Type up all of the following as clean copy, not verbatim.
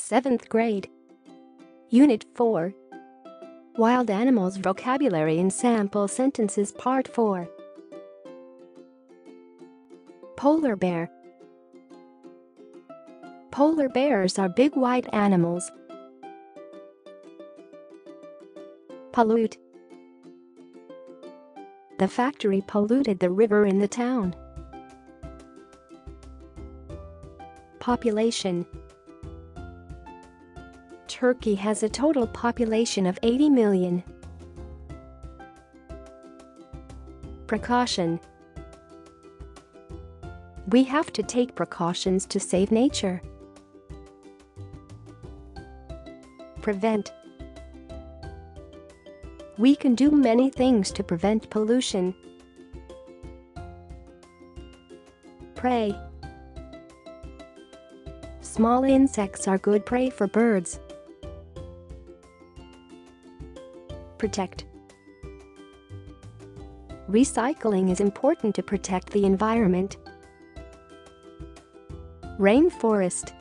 7th grade. Unit 4. Wild Animals Vocabulary and Sample Sentences Part 4. Polar bear. Polar bears are big white animals. Pollute. The factory polluted the river in the town. Population. Turkey has a total population of 80 million. Precaution. We have to take precautions to save nature. Prevent. We can do many things to prevent pollution. Prey. Small insects are good prey for birds. Protect. Recycling is important to protect the environment. Rainforest.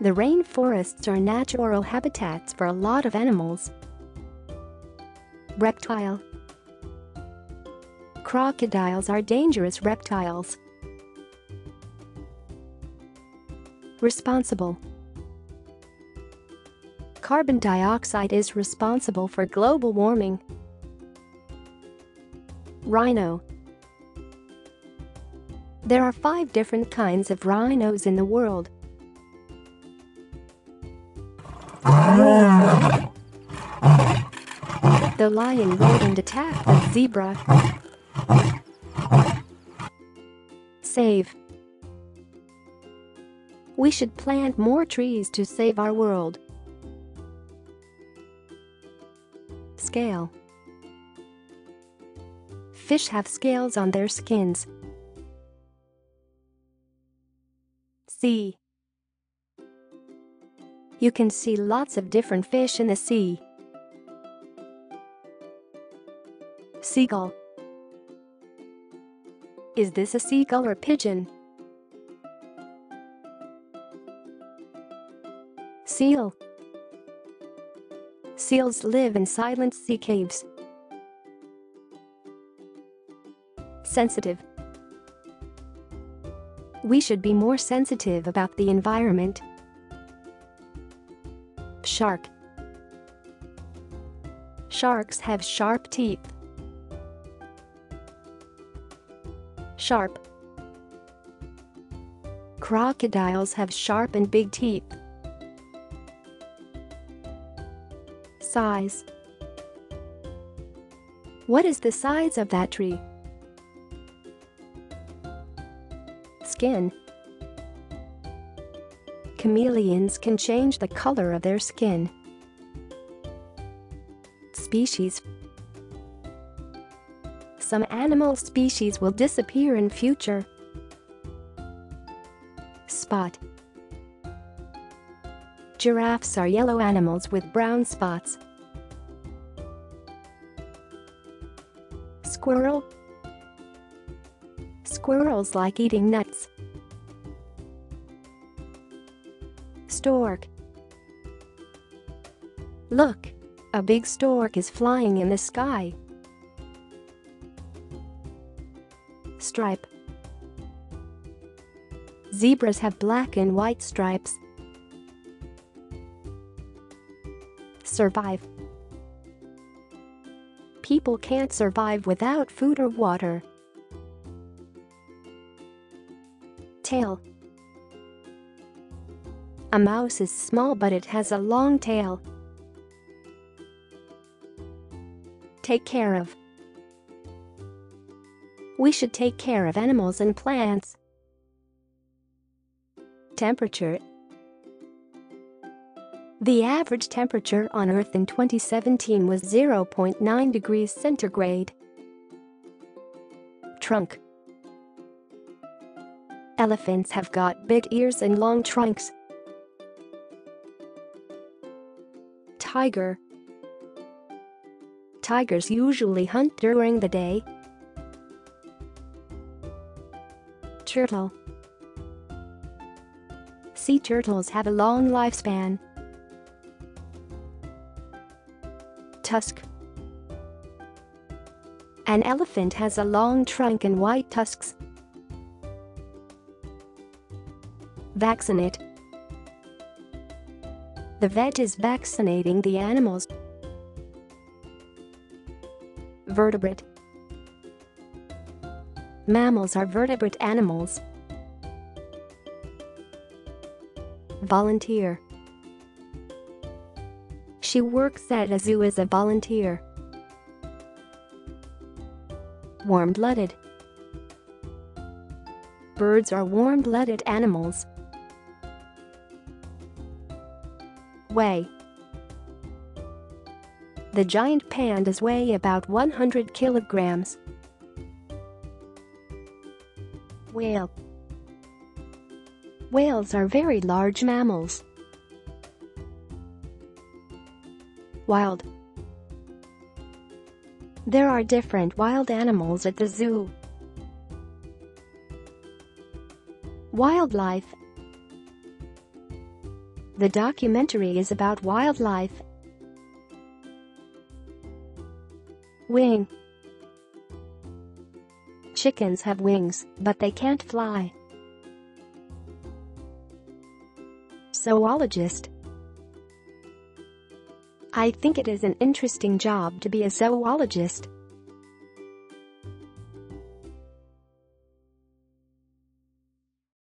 The rainforests are natural habitats for a lot of animals. Reptile. Crocodiles are dangerous reptiles. Responsible. Carbon dioxide is responsible for global warming. Rhino. There are 5 different kinds of rhinos in the world. The lion rodent attacked the zebra. Save. We should plant more trees to save our world. Scale. Fish have scales on their skins. Sea. You can see lots of different fish in the sea. Seagull. Is this a seagull or pigeon? Seal. Seals live in silent sea caves. Sensitive. We should be more sensitive about the environment. Shark. Sharks have sharp teeth. Sharp. Crocodiles have sharp and big teeth. Size. What is the size of that tree? Skin. Chameleons can change the color of their skin. Species. Some animal species will disappear in future. Spot. Giraffes are yellow animals with brown spots. Squirrel. Squirrels like eating nuts. Stork. Look, a big stork is flying in the sky. Stripe. Zebras have black and white stripes. Survive. People can't survive without food or water. Tail. A mouse is small but it has a long tail. Take care of. We should take care of animals and plants. Temperature. The average temperature on Earth in 2017 was 0.9 degrees centigrade. Trunk. Elephants have got big ears and long trunks. Tiger. Tigers usually hunt during the day. Turtle. Sea turtles have a long lifespan. Tusk. An elephant has a long trunk and white tusks. Vaccinate. The vet is vaccinating the animals. Vertebrate. Mammals are vertebrate animals. Volunteer. She works at a zoo as a volunteer. Warm-blooded. Birds are warm-blooded animals. Weigh. The giant pandas weigh about 100 kilograms. Whale. Whales are very large mammals. Wild. There are different wild animals at the zoo. Wildlife. The documentary is about wildlife. Wing. Chickens have wings, but they can't fly. Zoologist. I think it is an interesting job to be a zoologist.